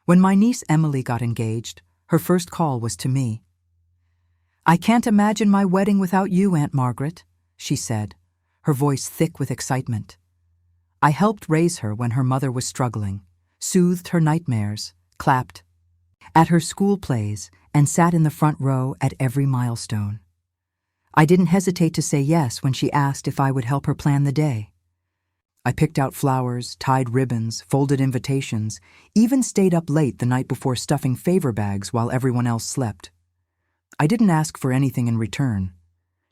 When my niece Emily got engaged, her first call was to me. "I can't imagine my wedding without you, Aunt Margaret," she said, her voice thick with excitement. I helped raise her when her mother was struggling, soothed her nightmares, clapped at her school plays, and sat in the front row at every milestone. I didn't hesitate to say yes when she asked if I would help her plan the day. I picked out flowers, tied ribbons, folded invitations, even stayed up late the night before stuffing favor bags while everyone else slept. I didn't ask for anything in return.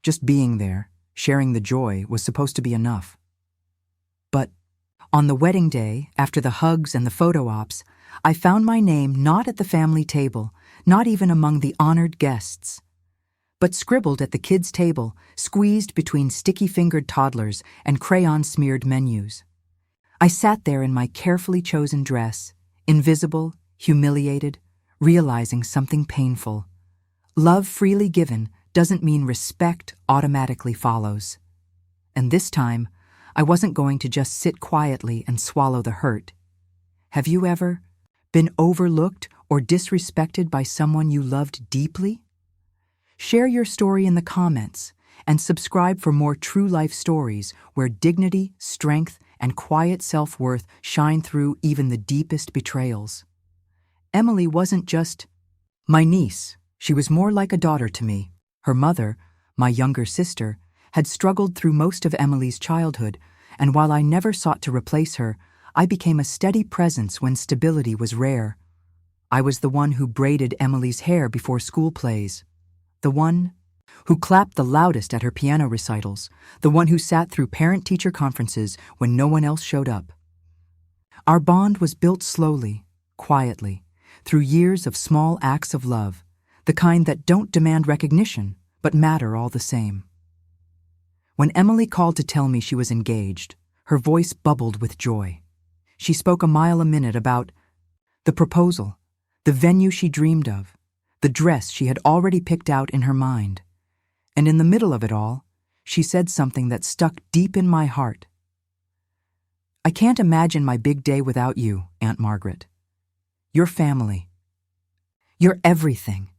Just being there, sharing the joy, was supposed to be enough. But on the wedding day, after the hugs and the photo ops, I found my name not at the family table, not even among the honored guests, but scribbled at the kids' table, squeezed between sticky-fingered toddlers and crayon-smeared menus. I sat there in my carefully chosen dress, invisible, humiliated, realizing something painful. Love freely given doesn't mean respect automatically follows. And this time, I wasn't going to just sit quietly and swallow the hurt. Have you ever been overlooked or disrespected by someone you loved deeply? Share your story in the comments and subscribe for more true life stories where dignity, strength, and quiet self-worth shine through even the deepest betrayals. Emily wasn't just my niece. She was more like a daughter to me. Her mother, my younger sister, had struggled through most of Emily's childhood, and while I never sought to replace her, I became a steady presence when stability was rare. I was the one who braided Emily's hair before school plays, the one who clapped the loudest at her piano recitals, the one who sat through parent-teacher conferences when no one else showed up. Our bond was built slowly, quietly, through years of small acts of love, the kind that don't demand recognition, but matter all the same. When Emily called to tell me she was engaged, her voice bubbled with joy. She spoke a mile a minute about the proposal, the venue she dreamed of, the dress she had already picked out in her mind. And in the middle of it all, she said something that stuck deep in my heart. "I can't imagine my big day without you, Aunt Margaret. Your family. You're everything."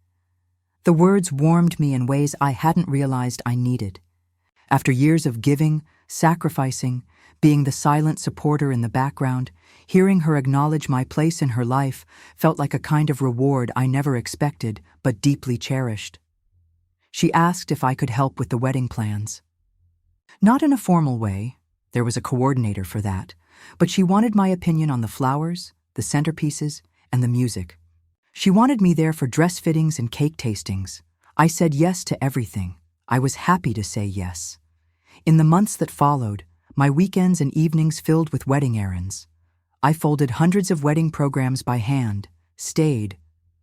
The words warmed me in ways I hadn't realized I needed. After years of giving, sacrificing, being the silent supporter in the background, hearing her acknowledge my place in her life felt like a kind of reward I never expected but deeply cherished. She asked if I could help with the wedding plans. Not in a formal way, there was a coordinator for that, but she wanted my opinion on the flowers, the centerpieces, and the music. She wanted me there for dress fittings and cake tastings. I said yes to everything. I was happy to say yes. In the months that followed, my weekends and evenings filled with wedding errands. I folded hundreds of wedding programs by hand, stayed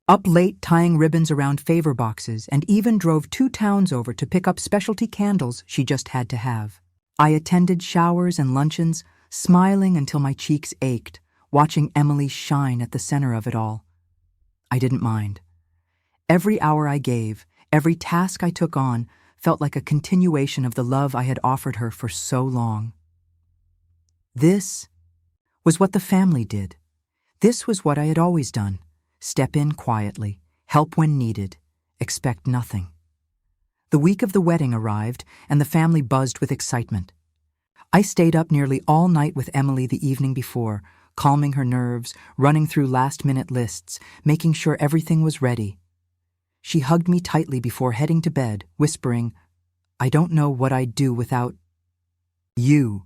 up late tying ribbons around favor boxes, and even drove 2 towns over to pick up specialty candles she just had to have. I attended showers and luncheons, smiling until my cheeks ached, watching Emily shine at the center of it all. I didn't mind. Every hour I gave, every task I took on, felt like a continuation of the love I had offered her for so long. This was what the family did. This was what I had always done. Step in quietly, help when needed, expect nothing. The week of the wedding arrived, and the family buzzed with excitement. I stayed up nearly all night with Emily the evening before, calming her nerves, running through last-minute lists, making sure everything was ready. She hugged me tightly before heading to bed, whispering, "I don't know what I'd do without you."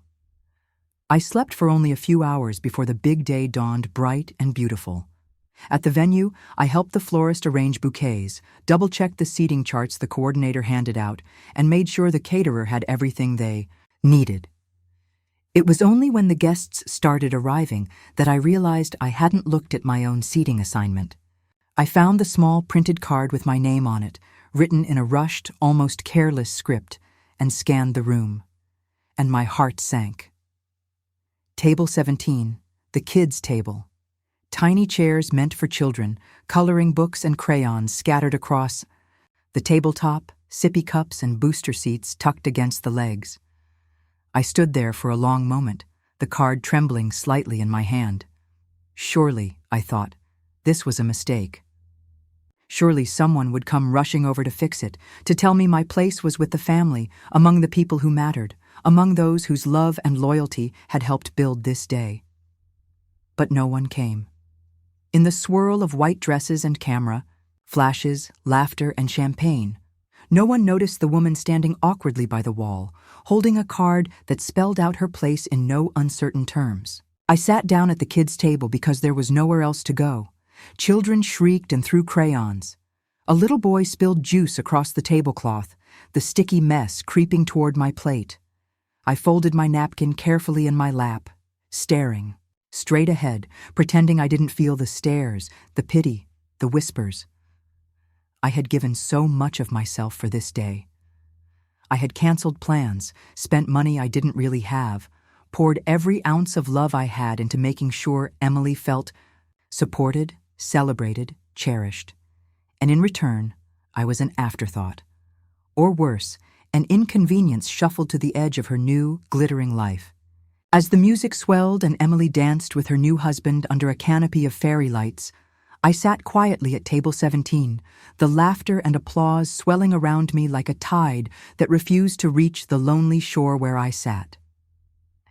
I slept for only a few hours before the big day dawned bright and beautiful. At the venue, I helped the florist arrange bouquets, double-checked the seating charts the coordinator handed out, and made sure the caterer had everything they needed. It was only when the guests started arriving that I realized I hadn't looked at my own seating assignment. I found the small printed card with my name on it, written in a rushed, almost careless script, and scanned the room. And my heart sank. Table 17, the kids' table. Tiny chairs meant for children, coloring books and crayons scattered across the tabletop, sippy cups and booster seats tucked against the legs. I stood there for a long moment, the card trembling slightly in my hand. Surely, I thought, This was a mistake. Surely someone would come rushing over to fix it, to tell me my place was with the family, among the people who mattered, among those whose love and loyalty had helped build this day. But no one came. In the swirl of white dresses and camera, flashes, laughter, and champagne, no one noticed the woman standing awkwardly by the wall, holding a card that spelled out her place in no uncertain terms. I sat down at the kids' table because there was nowhere else to go. Children shrieked and threw crayons. A little boy spilled juice across the tablecloth, the sticky mess creeping toward my plate. I folded my napkin carefully in my lap, staring, straight ahead, pretending I didn't feel the stares, the pity, the whispers. I had given so much of myself for this day. I had canceled plans, spent money I didn't really have, poured every ounce of love I had into making sure Emily felt supported, celebrated, cherished. And in return, I was an afterthought. Or worse, an inconvenience shuffled to the edge of her new, glittering life. As the music swelled and Emily danced with her new husband under a canopy of fairy lights, I sat quietly at table 17, the laughter and applause swelling around me like a tide that refused to reach the lonely shore where I sat.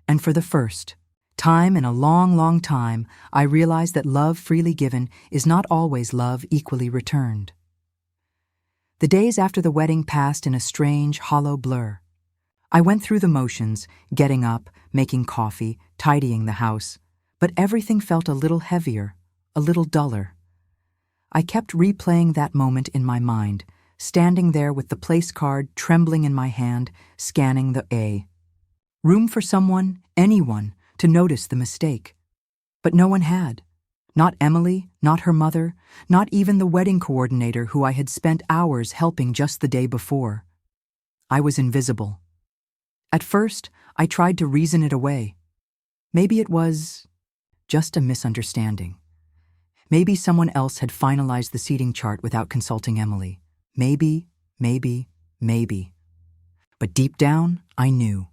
And for the first time in a long, long time, I realized that love freely given is not always love equally returned. The days after the wedding passed in a strange, hollow blur. I went through the motions, getting up, making coffee, tidying the house, but everything felt a little heavier, a little duller. I kept replaying that moment in my mind, standing there with the place card trembling in my hand, scanning the A. Room for someone, anyone, to notice the mistake. But no one had. Not Emily, not her mother, not even the wedding coordinator who I had spent hours helping just the day before. I was invisible. At first, I tried to reason it away. Maybe it was just a misunderstanding. Maybe someone else had finalized the seating chart without consulting Emily. Maybe. But deep down, I knew.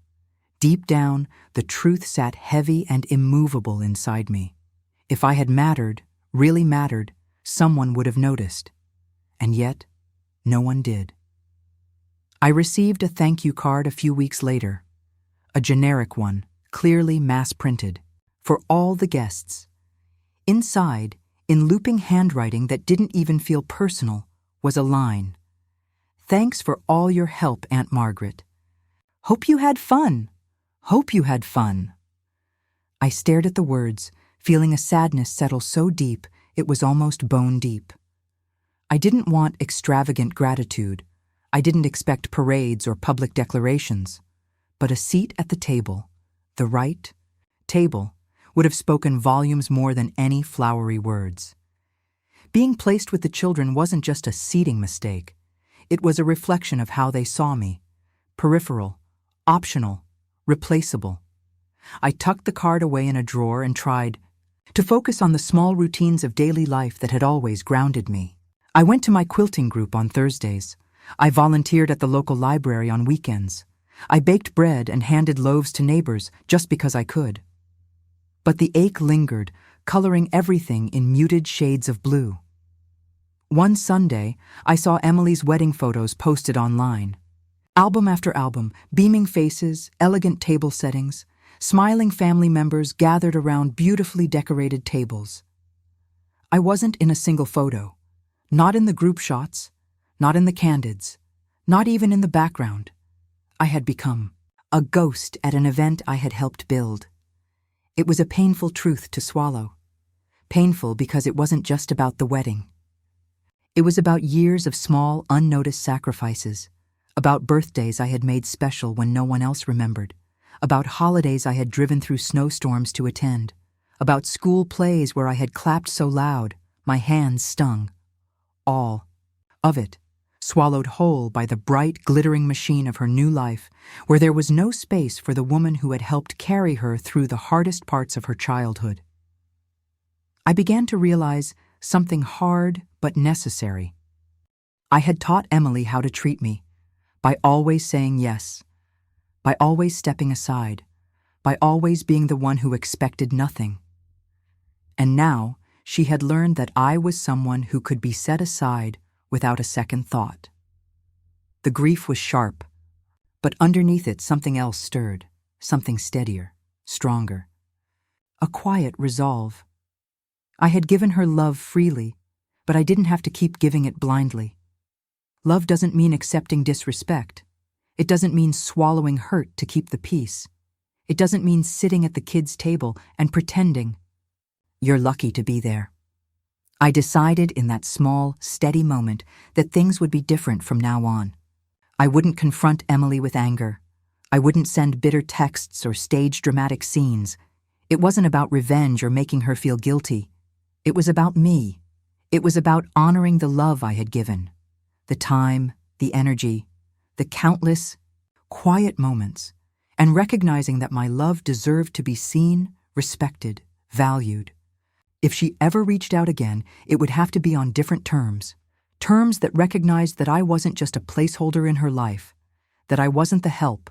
Deep down, the truth sat heavy and immovable inside me. If I had mattered, really mattered, someone would have noticed. And yet, no one did. I received a thank you card a few weeks later. A generic one, clearly mass-printed, for all the guests. Inside, in looping handwriting that didn't even feel personal, was a line. "Thanks for all your help, Aunt Margaret. Hope you had fun. Hope you had fun." I stared at the words, feeling a sadness settle so deep it was almost bone deep. I didn't want extravagant gratitude. I didn't expect parades or public declarations. But a seat at the table, the right table, would have spoken volumes more than any flowery words. Being placed with the children wasn't just a seating mistake. It was a reflection of how they saw me. Peripheral, optional, replaceable. I tucked the card away in a drawer and tried to focus on the small routines of daily life that had always grounded me. I went to my quilting group on Thursdays. I volunteered at the local library on weekends. I baked bread and handed loaves to neighbors just because I could. But the ache lingered, coloring everything in muted shades of blue. One Sunday, I saw Emily's wedding photos posted online. Album after album, beaming faces, elegant table settings, smiling family members gathered around beautifully decorated tables. I wasn't in a single photo, not in the group shots, not in the candids, not even in the background. I had become a ghost at an event I had helped build. It was a painful truth to swallow. Painful because it wasn't just about the wedding. It was about years of small, unnoticed sacrifices, about birthdays I had made special when no one else remembered, about holidays I had driven through snowstorms to attend, about school plays where I had clapped so loud, my hands stung. All of it, swallowed whole by the bright, glittering machine of her new life, where there was no space for the woman who had helped carry her through the hardest parts of her childhood. I began to realize something hard but necessary. I had taught Emily how to treat me, by always saying yes, by always stepping aside, by always being the one who expected nothing. And now, She had learned that I was someone who could be set aside without a second thought. The grief was sharp, but underneath it something else stirred, something steadier, stronger. A quiet resolve. I had given her love freely, but I didn't have to keep giving it blindly. Love doesn't mean accepting disrespect. It doesn't mean swallowing hurt to keep the peace. It doesn't mean sitting at the kids' table and pretending. You're lucky to be there. I decided in that small, steady moment that things would be different from now on. I wouldn't confront Emily with anger. I wouldn't send bitter texts or stage dramatic scenes. It wasn't about revenge or making her feel guilty. It was about me. It was about honoring the love I had given. The time, the energy, the countless, quiet moments, and recognizing that my love deserved to be seen, respected, valued. If she ever reached out again, it would have to be on different terms. Terms that recognized that I wasn't just a placeholder in her life, that I wasn't the help,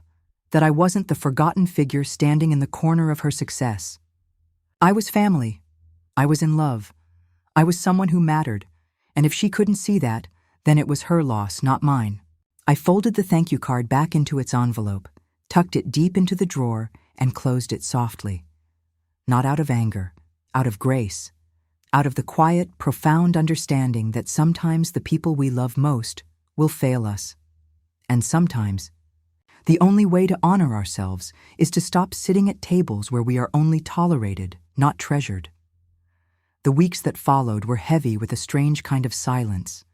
that I wasn't the forgotten figure standing in the corner of her success. I was family. I was in love. I was someone who mattered, and if she couldn't see that, then it was her loss, not mine. I folded the thank you card back into its envelope, tucked it deep into the drawer, and closed it softly. Not out of anger, out of grace, out of the quiet, profound understanding that sometimes the people we love most will fail us. And sometimes, the only way to honor ourselves is to stop sitting at tables where we are only tolerated, not treasured. The weeks that followed were heavy with a strange kind of silence,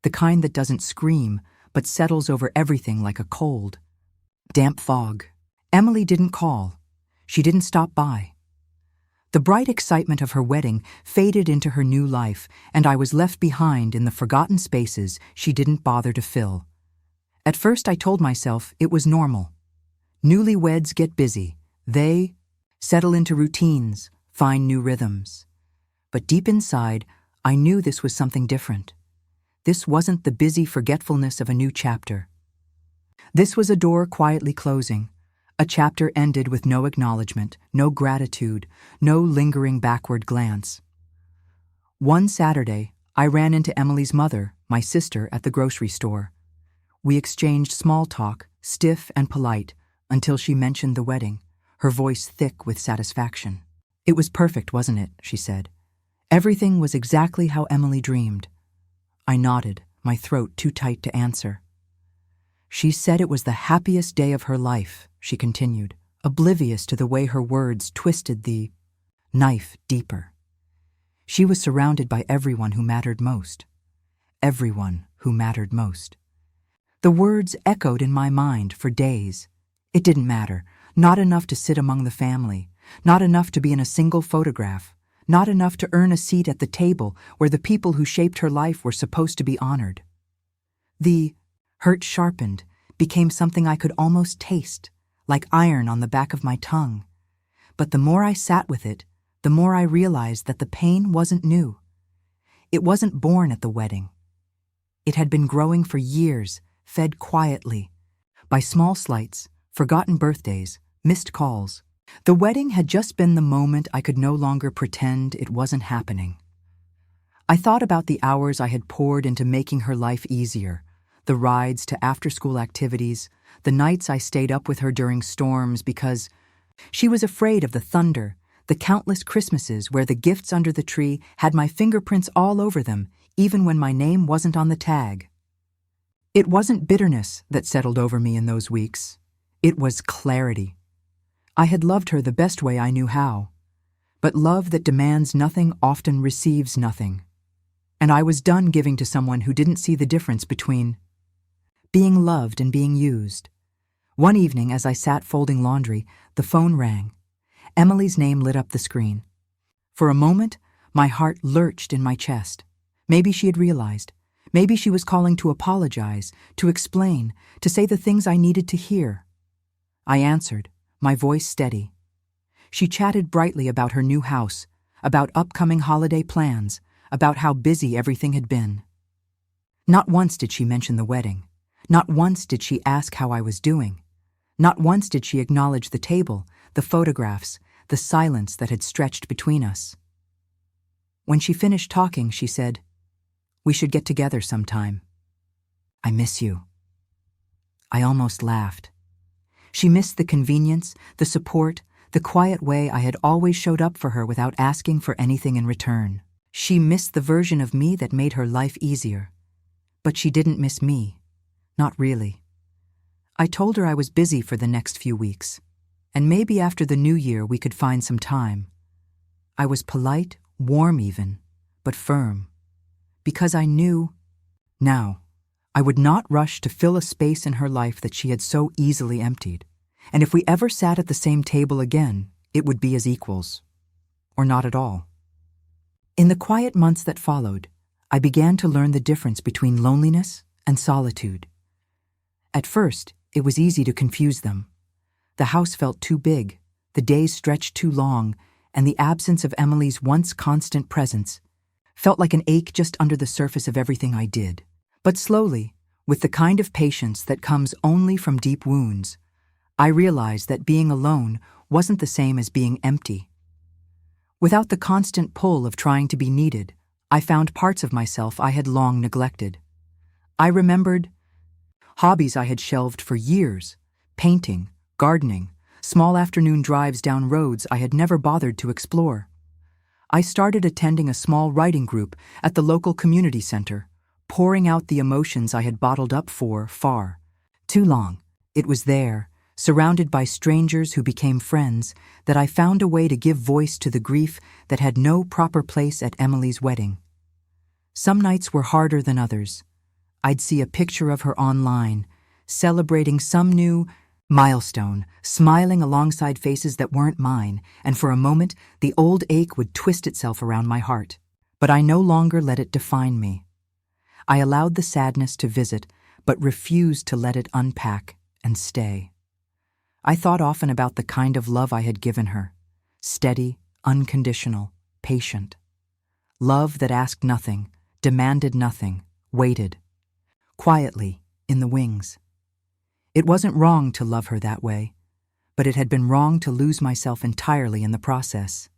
the kind that doesn't scream, but settles over everything like a cold, damp fog. Emily didn't call. She didn't stop by. The bright excitement of her wedding faded into her new life, and I was left behind in the forgotten spaces she didn't bother to fill. At first I told myself it was normal. Newlyweds get busy. They settle into routines, find new rhythms. But deep inside, I knew this was something different. This wasn't the busy forgetfulness of a new chapter. This was a door quietly closing. A chapter ended with no acknowledgement, no gratitude, no lingering backward glance. One Saturday, I ran into Emily's mother, my sister, at the grocery store. We exchanged small talk, stiff and polite, until she mentioned the wedding, her voice thick with satisfaction. It was perfect, wasn't it? She said. Everything was exactly how Emily dreamed. I nodded, my throat too tight to answer. She said it was the happiest day of her life, she continued, oblivious to the way her words twisted the knife deeper. She was surrounded by everyone who mattered most. Everyone who mattered most. The words echoed in my mind for days. It didn't matter, not enough to sit among the family, not enough to be in a single photograph, not enough to earn a seat at the table where the people who shaped her life were supposed to be honored. The hurt sharpened, became something I could almost taste, like iron on the back of my tongue. But the more I sat with it, the more I realized that the pain wasn't new. It wasn't born at the wedding. It had been growing for years, fed quietly, by small slights, forgotten birthdays, missed calls. The wedding had just been the moment I could no longer pretend it wasn't happening. I thought about the hours I had poured into making her life easier, the rides to after-school activities, the nights I stayed up with her during storms because she was afraid of the thunder, the countless Christmases where the gifts under the tree had my fingerprints all over them, even when my name wasn't on the tag. It wasn't bitterness that settled over me in those weeks. It was clarity. I had loved her the best way I knew how, but love that demands nothing often receives nothing. And I was done giving to someone who didn't see the difference between being loved and being used. One evening, as I sat folding laundry, the phone rang. Emily's name lit up the screen. For a moment, my heart lurched in my chest. Maybe she had realized. Maybe she was calling to apologize, to explain, to say the things I needed to hear. I answered, my voice steady. She chatted brightly about her new house, about upcoming holiday plans, about how busy everything had been. Not once did she mention the wedding. Not once did she ask how I was doing. Not once did she acknowledge the table, the photographs, the silence that had stretched between us. When she finished talking, she said, "We should get together sometime. I miss you." I almost laughed. She missed the convenience, the support, the quiet way I had always showed up for her without asking for anything in return. She missed the version of me that made her life easier. But she didn't miss me. Not really. I told her I was busy for the next few weeks, and maybe after the new year we could find some time. I was polite, warm even, but firm, because I knew. Now, I would not rush to fill a space in her life that she had so easily emptied, and if we ever sat at the same table again, it would be as equals, or not at all. In the quiet months that followed, I began to learn the difference between loneliness and solitude. At first, it was easy to confuse them. The house felt too big, the days stretched too long, and the absence of Emily's once constant presence felt like an ache just under the surface of everything I did. But slowly, with the kind of patience that comes only from deep wounds, I realized that being alone wasn't the same as being empty. Without the constant pull of trying to be needed, I found parts of myself I had long neglected. I remembered hobbies I had shelved for years: painting, gardening, small afternoon drives down roads I had never bothered to explore. I started attending a small writing group at the local community center, pouring out the emotions I had bottled up for far too long. It was there, surrounded by strangers who became friends, that I found a way to give voice to the grief that had no proper place at Emily's wedding. Some nights were harder than others. I'd see a picture of her online, celebrating some new milestone, smiling alongside faces that weren't mine, and for a moment the old ache would twist itself around my heart. But I no longer let it define me. I allowed the sadness to visit, but refused to let it unpack and stay. I thought often about the kind of love I had given her: steady, unconditional, patient. Love that asked nothing, demanded nothing, waited. Quietly, in the wings. It wasn't wrong to love her that way, but it had been wrong to lose myself entirely in the process.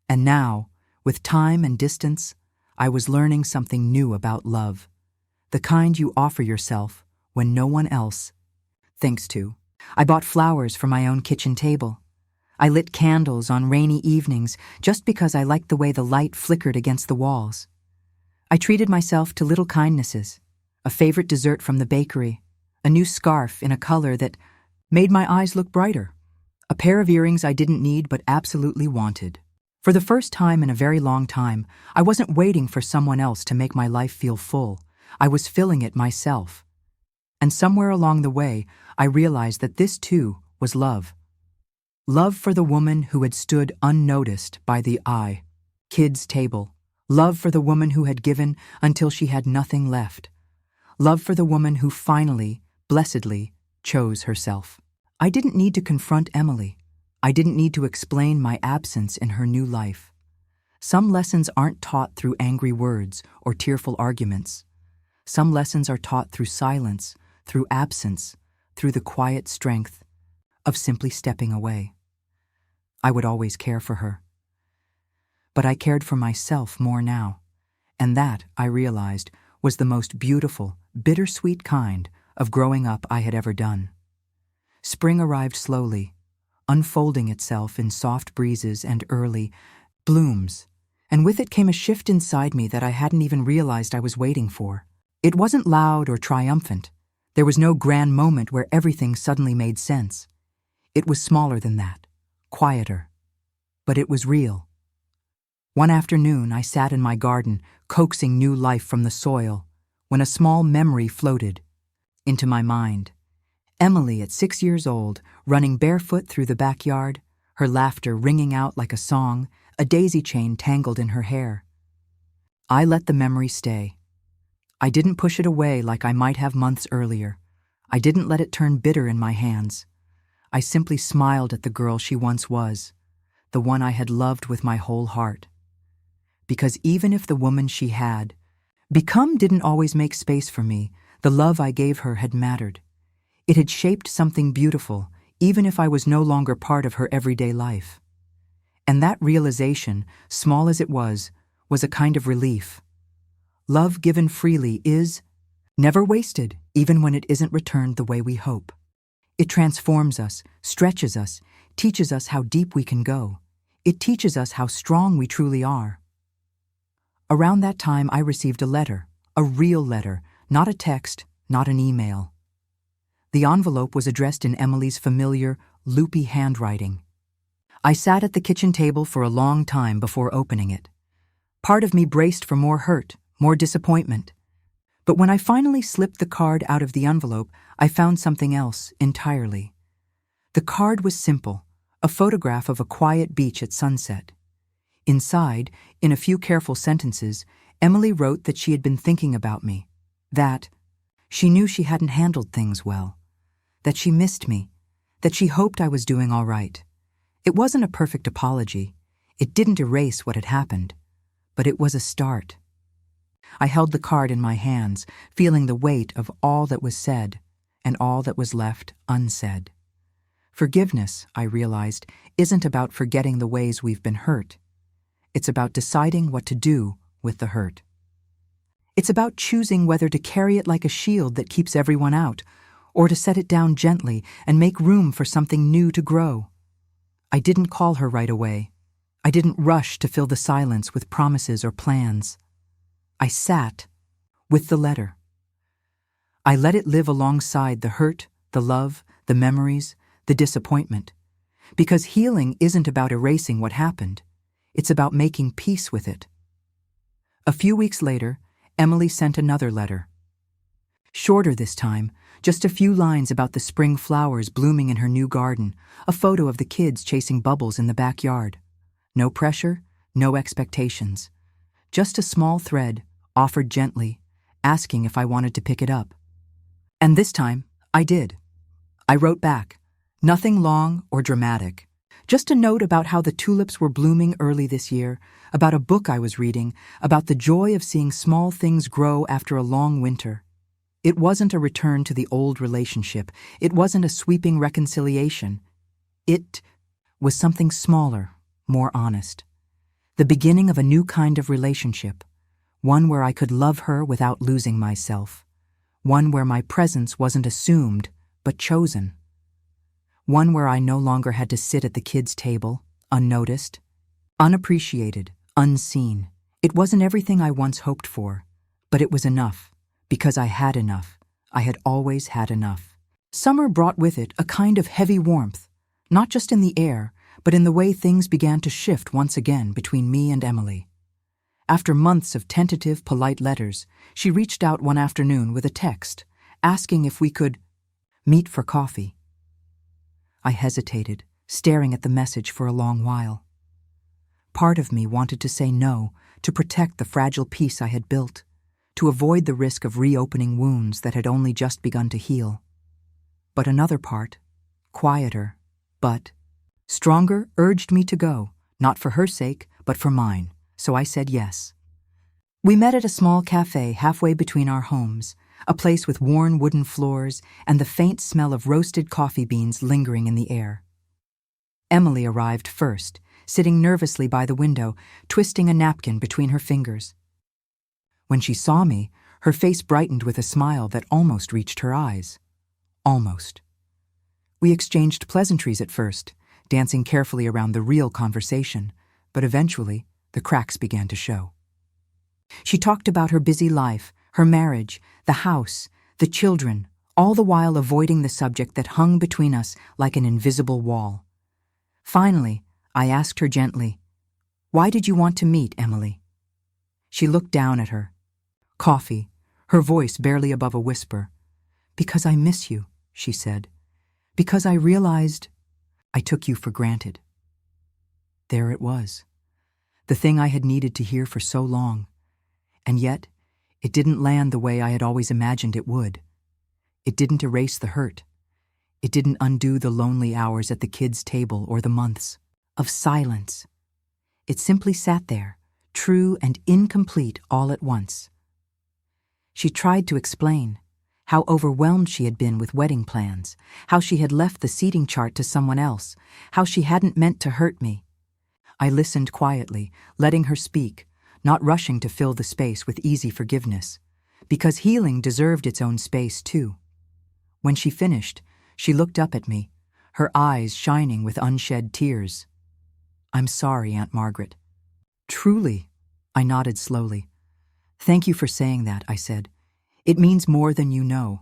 And now, with time and distance, I was learning something new about love, the kind you offer yourself when no one else thinks to. I bought flowers for my own kitchen table. I lit candles on rainy evenings just because I liked the way the light flickered against the walls. I treated myself to little kindnesses: a favorite dessert from the bakery, a new scarf in a color that made my eyes look brighter, a pair of earrings I didn't need but absolutely wanted. For the first time in a very long time, I wasn't waiting for someone else to make my life feel full. I was filling it myself. And somewhere along the way, I realized that this too was love. Love for the woman who had stood unnoticed by the kids' table. Love for the woman who had given until she had nothing left. Love for the woman who finally, blessedly, chose herself. I didn't need to confront Emily. I didn't need to explain my absence in her new life. Some lessons aren't taught through angry words or tearful arguments. Some lessons are taught through silence, through absence, through the quiet strength of simply stepping away. I would always care for her. But I cared for myself more now, and that, I realized, was the most beautiful, bittersweet kind of growing up I had ever done. Spring arrived slowly, unfolding itself in soft breezes and early blooms, and with it came a shift inside me that I hadn't even realized I was waiting for. It wasn't loud or triumphant. There was no grand moment where everything suddenly made sense. It was smaller than that, quieter, but it was real. One afternoon, I sat in my garden, coaxing new life from the soil, when a small memory floated into my mind. Emily, at 6 years old, running barefoot through the backyard, her laughter ringing out like a song, a daisy chain tangled in her hair. I let the memory stay. I didn't push it away like I might have months earlier. I didn't let it turn bitter in my hands. I simply smiled at the girl she once was, the one I had loved with my whole heart. Because even if the woman she had become didn't always make space for me, the love I gave her had mattered. It had shaped something beautiful, even if I was no longer part of her everyday life. And that realization, small as it was was a kind of relief. Love given freely is never wasted, even when it isn't returned the way we hope. It transforms us, stretches us, teaches us how deep we can go. It teaches us how strong we truly are. Around that time, I received a letter, a real letter, not a text, not an email. The envelope was addressed in Emily's familiar, loopy handwriting. I sat at the kitchen table for a long time before opening it. Part of me braced for more hurt, more disappointment. But when I finally slipped the card out of the envelope, I found something else entirely. The card was simple, a photograph of a quiet beach at sunset. Inside, in a few careful sentences, Emily wrote that she had been thinking about me, that she knew she hadn't handled things well, that she missed me, that she hoped I was doing all right. It wasn't a perfect apology. It didn't erase what had happened, but it was a start. I held the card in my hands, feeling the weight of all that was said and all that was left unsaid. Forgiveness, I realized, isn't about forgetting the ways we've been hurt. It's about deciding what to do with the hurt. It's about choosing whether to carry it like a shield that keeps everyone out, or to set it down gently and make room for something new to grow. I didn't call her right away. I didn't rush to fill the silence with promises or plans. I sat with the letter. I let it live alongside the hurt, the love, the memories, the disappointment. Because healing isn't about erasing what happened. It's about making peace with it. A few weeks later, Emily sent another letter. Shorter this time, just a few lines about the spring flowers blooming in her new garden, a photo of the kids chasing bubbles in the backyard. No pressure, no expectations. Just a small thread, offered gently, asking if I wanted to pick it up. And this time, I did. I wrote back, nothing long or dramatic. Just a note about how the tulips were blooming early this year, about a book I was reading, about the joy of seeing small things grow after a long winter. It wasn't a return to the old relationship. It wasn't a sweeping reconciliation. It was something smaller, more honest. The beginning of a new kind of relationship, one where I could love her without losing myself, one where my presence wasn't assumed, but chosen. One where I no longer had to sit at the kids' table, unnoticed, unappreciated, unseen. It wasn't everything I once hoped for, but it was enough, because I had enough. I had always had enough. Summer brought with it a kind of heavy warmth, not just in the air, but in the way things began to shift once again between me and Emily. After months of tentative, polite letters, she reached out one afternoon with a text, asking if we could meet for coffee. I hesitated, staring at the message for a long while. Part of me wanted to say no, to protect the fragile peace I had built, to avoid the risk of reopening wounds that had only just begun to heal. But another part, quieter, but stronger, urged me to go, not for her sake, but for mine, so I said yes. We met at a small cafe halfway between our homes, a place with worn wooden floors and the faint smell of roasted coffee beans lingering in the air. Emily arrived first, sitting nervously by the window, twisting a napkin between her fingers. When she saw me, her face brightened with a smile that almost reached her eyes. Almost. We exchanged pleasantries at first, dancing carefully around the real conversation, but eventually the cracks began to show. She talked about her busy life, her marriage, the house, the children, all the while avoiding the subject that hung between us like an invisible wall. Finally, I asked her gently, "Why did you want to meet, Emily?" She looked down at her. Coffee, her voice barely above a whisper. "Because I miss you," she said. "Because I realized I took you for granted." There it was, the thing I had needed to hear for so long. And yet, it didn't land the way I had always imagined it would. It didn't erase the hurt. It didn't undo the lonely hours at the kids' table or the months of silence. It simply sat there, true and incomplete all at once. She tried to explain how overwhelmed she had been with wedding plans, how she had left the seating chart to someone else, how she hadn't meant to hurt me. I listened quietly, letting her speak, not rushing to fill the space with easy forgiveness, because healing deserved its own space too. When she finished, she looked up at me, her eyes shining with unshed tears. "I'm sorry, Aunt Margaret." "Truly," I nodded slowly. "Thank you for saying that," I said. "It means more than you know."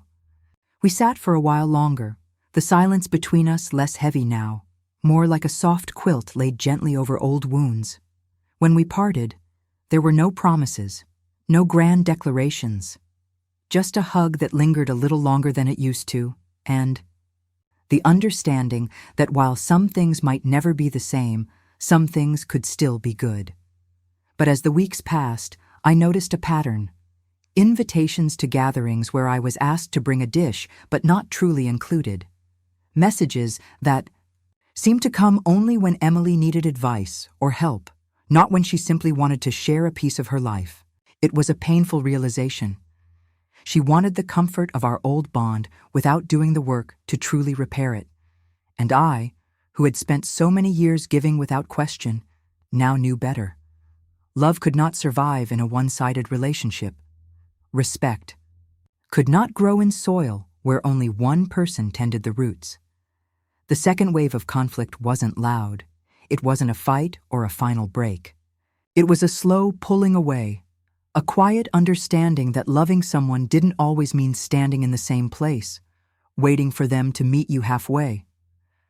We sat for a while longer, the silence between us less heavy now, more like a soft quilt laid gently over old wounds. When we parted, there were no promises, no grand declarations, just a hug that lingered a little longer than it used to, and the understanding that while some things might never be the same, some things could still be good. But as the weeks passed, I noticed a pattern. Invitations to gatherings where I was asked to bring a dish but not truly included. Messages that seemed to come only when Emily needed advice or help, not when she simply wanted to share a piece of her life. It was a painful realization. She wanted the comfort of our old bond without doing the work to truly repair it. And I, who had spent so many years giving without question, now knew better. Love could not survive in a one-sided relationship. Respect could not grow in soil where only one person tended the roots. The second wave of conflict wasn't loud. It wasn't a fight or a final break. It was a slow pulling away, a quiet understanding that loving someone didn't always mean standing in the same place, waiting for them to meet you halfway.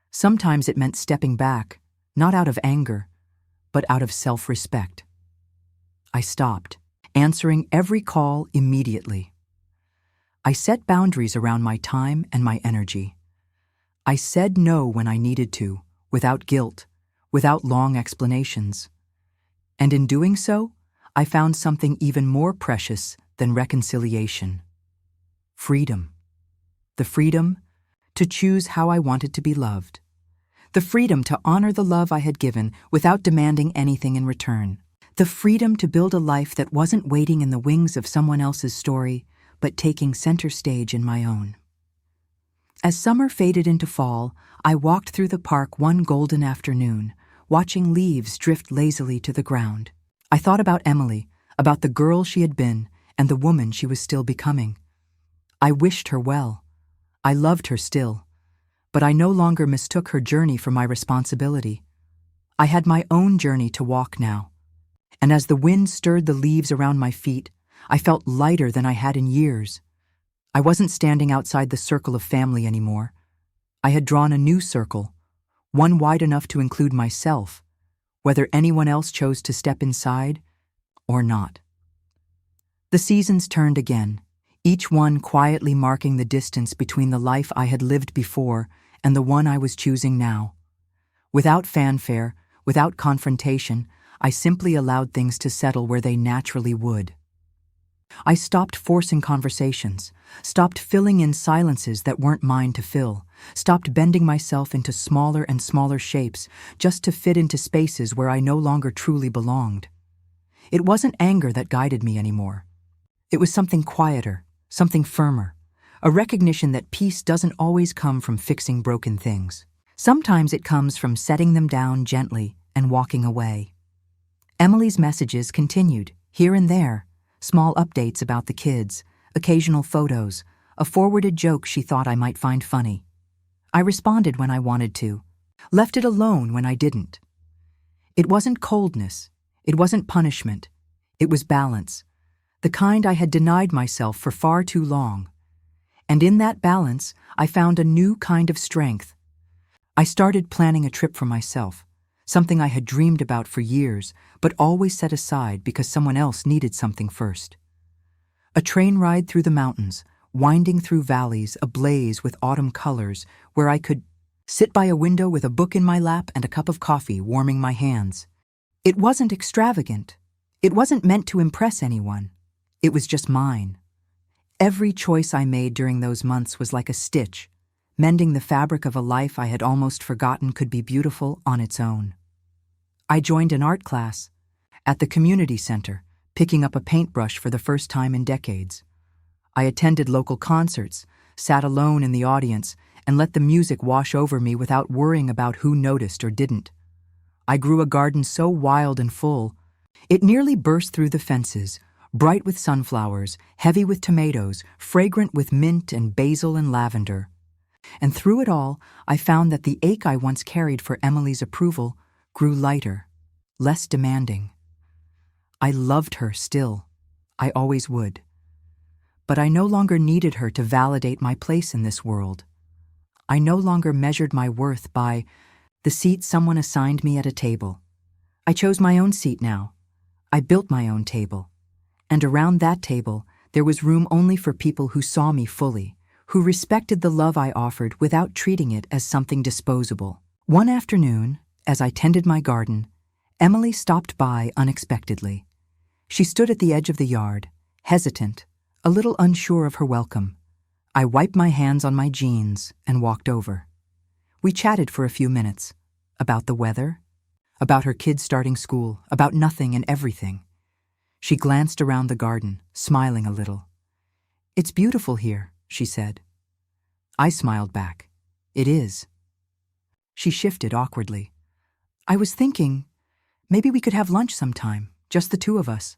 Sometimes it meant stepping back, not out of anger, but out of self-respect. I stopped, answering every call immediately. I set boundaries around my time and my energy. I said no when I needed to, without guilt, without long explanations. And in doing so, I found something even more precious than reconciliation. Freedom. The freedom to choose how I wanted to be loved. The freedom to honor the love I had given without demanding anything in return. The freedom to build a life that wasn't waiting in the wings of someone else's story, but taking center stage in my own. As summer faded into fall, I walked through the park one golden afternoon, watching leaves drift lazily to the ground. I thought about Emily, about the girl she had been, and the woman she was still becoming. I wished her well. I loved her still. But I no longer mistook her journey for my responsibility. I had my own journey to walk now. And as the wind stirred the leaves around my feet, I felt lighter than I had in years. I wasn't standing outside the circle of family anymore. I had drawn a new circle, one wide enough to include myself, whether anyone else chose to step inside or not. The seasons turned again, each one quietly marking the distance between the life I had lived before and the one I was choosing now. Without fanfare, without confrontation, I simply allowed things to settle where they naturally would. I stopped forcing conversations, stopped filling in silences that weren't mine to fill, stopped bending myself into smaller and smaller shapes just to fit into spaces where I no longer truly belonged. It wasn't anger that guided me anymore. It was something quieter, something firmer, a recognition that peace doesn't always come from fixing broken things. Sometimes it comes from setting them down gently and walking away. Emily's messages continued, here and there, small updates about the kids, occasional photos, a forwarded joke she thought I might find funny. I responded when I wanted to, left it alone when I didn't. It wasn't coldness, it wasn't punishment, it was balance, the kind I had denied myself for far too long. And in that balance, I found a new kind of strength. I started planning a trip for myself, something I had dreamed about for years, but always set aside because someone else needed something first. A train ride through the mountains, winding through valleys ablaze with autumn colors, where I could sit by a window with a book in my lap and a cup of coffee warming my hands. It wasn't extravagant. It wasn't meant to impress anyone. It was just mine. Every choice I made during those months was like a stitch, mending the fabric of a life I had almost forgotten could be beautiful on its own. I joined an art class at the community center, picking up a paintbrush for the first time in decades. I attended local concerts, sat alone in the audience, and let the music wash over me without worrying about who noticed or didn't. I grew a garden so wild and full, It nearly burst through the fences, bright with sunflowers, heavy with tomatoes, fragrant with mint and basil and lavender. And through it all, I found that the ache I once carried for Emily's approval grew lighter, less demanding. I loved her still. I always would. But I no longer needed her to validate my place in this world. I no longer measured my worth by the seat someone assigned me at a table. I chose my own seat now. I built my own table. And around that table, there was room only for people who saw me fully, who respected the love I offered without treating it as something disposable. One afternoon, as I tended my garden, Emily stopped by unexpectedly. She stood at the edge of the yard, hesitant, a little unsure of her welcome. I wiped my hands on my jeans and walked over. We chatted for a few minutes, about the weather, about her kids starting school, about nothing and everything. She glanced around the garden, smiling a little. "It's beautiful here," she said. I smiled back. "It is." She shifted awkwardly. "I was thinking, maybe we could have lunch sometime, just the two of us."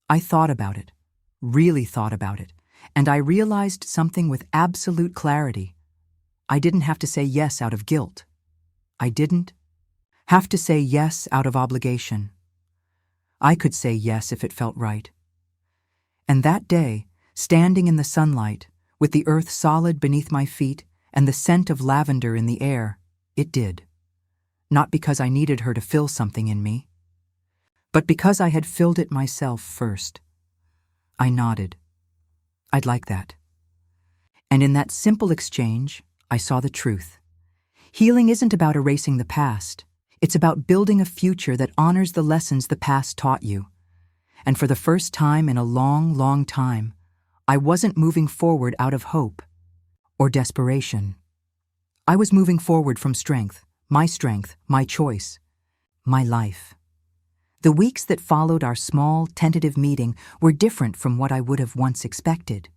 I thought about it, really thought about it, and I realized something with absolute clarity. I didn't have to say yes out of guilt. I didn't have to say yes out of obligation. I could say yes if it felt right. And that day, standing in the sunlight, with the earth solid beneath my feet and the scent of lavender in the air, it did. Not because I needed her to fill something in me, but because I had filled it myself first. I nodded. I'd like that. And in that simple exchange, I saw the truth. Healing isn't about erasing the past. It's about building a future that honors the lessons the past taught you. And for the first time in a long, long time, I wasn't moving forward out of hope or desperation. I was moving forward from strength, my choice, my life. The weeks that followed our small, tentative meeting were different from what I would have once expected.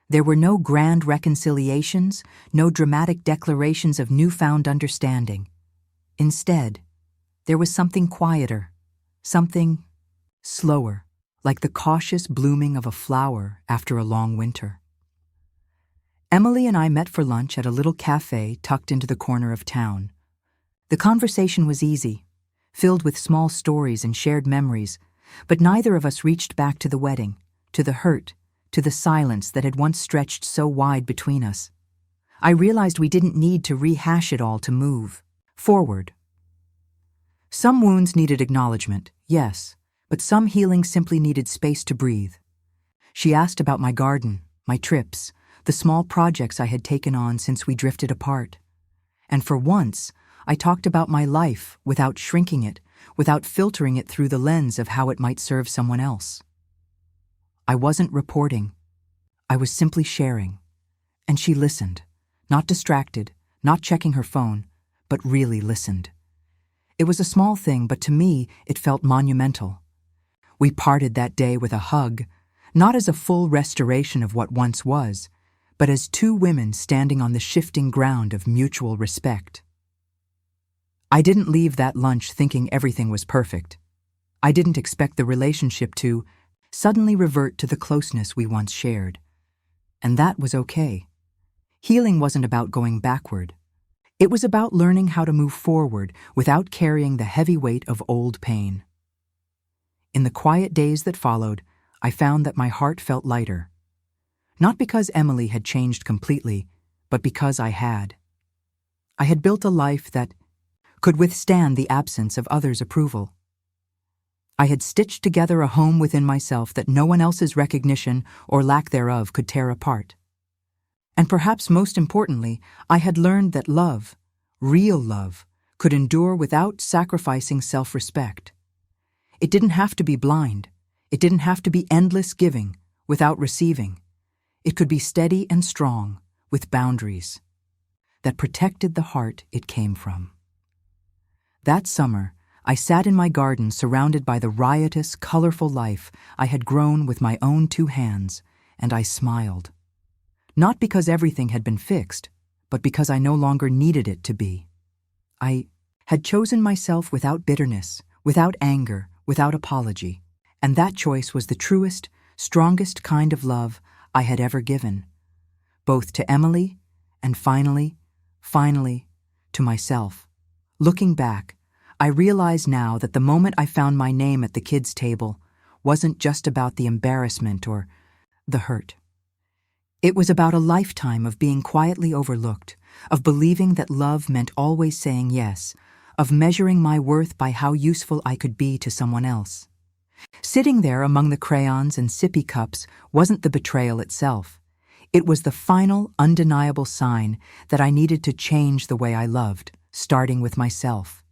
There were no grand reconciliations, no dramatic declarations of newfound understanding. Instead, there was something quieter, something slower, like the cautious blooming of a flower after a long winter. Emily and I met for lunch at a little cafe tucked into the corner of town. The conversation was easy, filled with small stories and shared memories, but neither of us reached back to the wedding, to the hurt, to the silence that had once stretched so wide between us. I realized we didn't need to rehash it all to move forward. Some wounds needed acknowledgement, yes, but some healing simply needed space to breathe. She asked about my garden, my trips, the small projects I had taken on since we drifted apart. And for once, I talked about my life without shrinking it, without filtering it through the lens of how it might serve someone else. I wasn't reporting. I was simply sharing. And she listened, not distracted, not checking her phone, but really listened. It was a small thing, but to me, it felt monumental. We parted that day with a hug, not as a full restoration of what once was, but as two women standing on the shifting ground of mutual respect. I didn't leave that lunch thinking everything was perfect. I didn't expect the relationship to suddenly revert to the closeness we once shared. And that was okay. Healing wasn't about going backward. It was about learning how to move forward without carrying the heavy weight of old pain. In the quiet days that followed, I found that my heart felt lighter. Not because Emily had changed completely, but because I had. I had built a life that could withstand the absence of others' approval. I had stitched together a home within myself that no one else's recognition or lack thereof could tear apart. And perhaps most importantly, I had learned that love, real love, could endure without sacrificing self-respect. It didn't have to be blind. It didn't have to be endless giving, without receiving. It could be steady and strong, with boundaries, that protected the heart it came from. That summer, I sat in my garden surrounded by the riotous, colorful life I had grown with my own two hands, and I smiled. Not because everything had been fixed, but because I no longer needed it to be. I had chosen myself without bitterness, without anger, without apology. And that choice was the truest, strongest kind of love I had ever given, both to Emily and finally, to myself. Looking back, I realize now that the moment I found my name at the kids' table wasn't just about the embarrassment or the hurt. It was about a lifetime of being quietly overlooked, of believing that love meant always saying yes, of measuring my worth by how useful I could be to someone else. Sitting there among the crayons and sippy cups wasn't the betrayal itself. It was the final, undeniable sign that I needed to change the way I loved, starting with myself.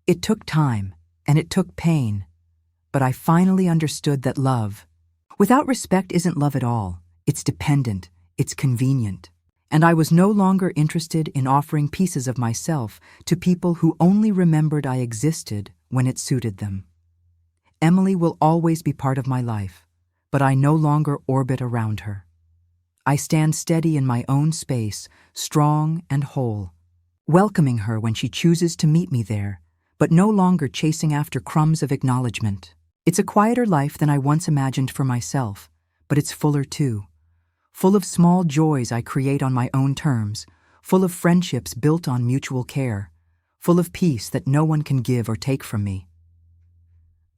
It took time, and it took pain, but I finally understood that love, without respect, isn't love at all. It's dependent, it's convenient. And I was no longer interested in offering pieces of myself to people who only remembered I existed when it suited them. Emily will always be part of my life, but I no longer orbit around her. I stand steady in my own space, strong and whole, welcoming her when she chooses to meet me there, but no longer chasing after crumbs of acknowledgement. It's a quieter life than I once imagined for myself, but it's fuller too. Full of small joys I create on my own terms, full of friendships built on mutual care, full of peace that no one can give or take from me.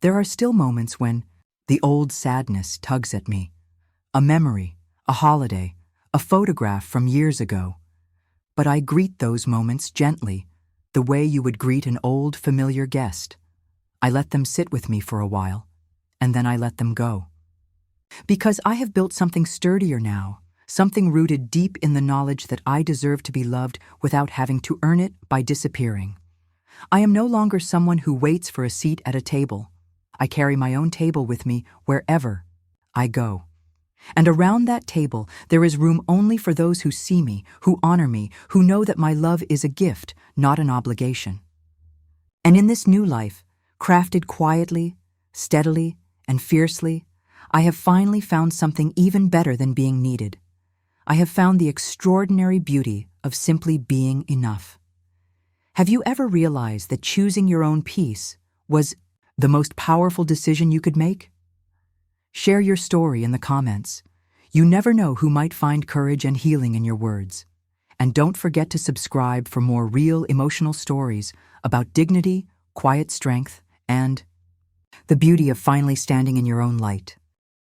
There are still moments when the old sadness tugs at me, a memory, a holiday, a photograph from years ago. But I greet those moments gently, the way you would greet an old, familiar guest. I let them sit with me for a while, and then I let them go. Because I have built something sturdier now, something rooted deep in the knowledge that I deserve to be loved without having to earn it by disappearing. I am no longer someone who waits for a seat at a table. I carry my own table with me wherever I go. And around that table, there is room only for those who see me, who honor me, who know that my love is a gift, not an obligation. And in this new life, crafted quietly, steadily, and fiercely, I have finally found something even better than being needed. I have found the extraordinary beauty of simply being enough. Have you ever realized that choosing your own peace was the most powerful decision you could make? Share your story in the comments. You never know who might find courage and healing in your words. And don't forget to subscribe for more real emotional stories about dignity, quiet strength, and the beauty of finally standing in your own light.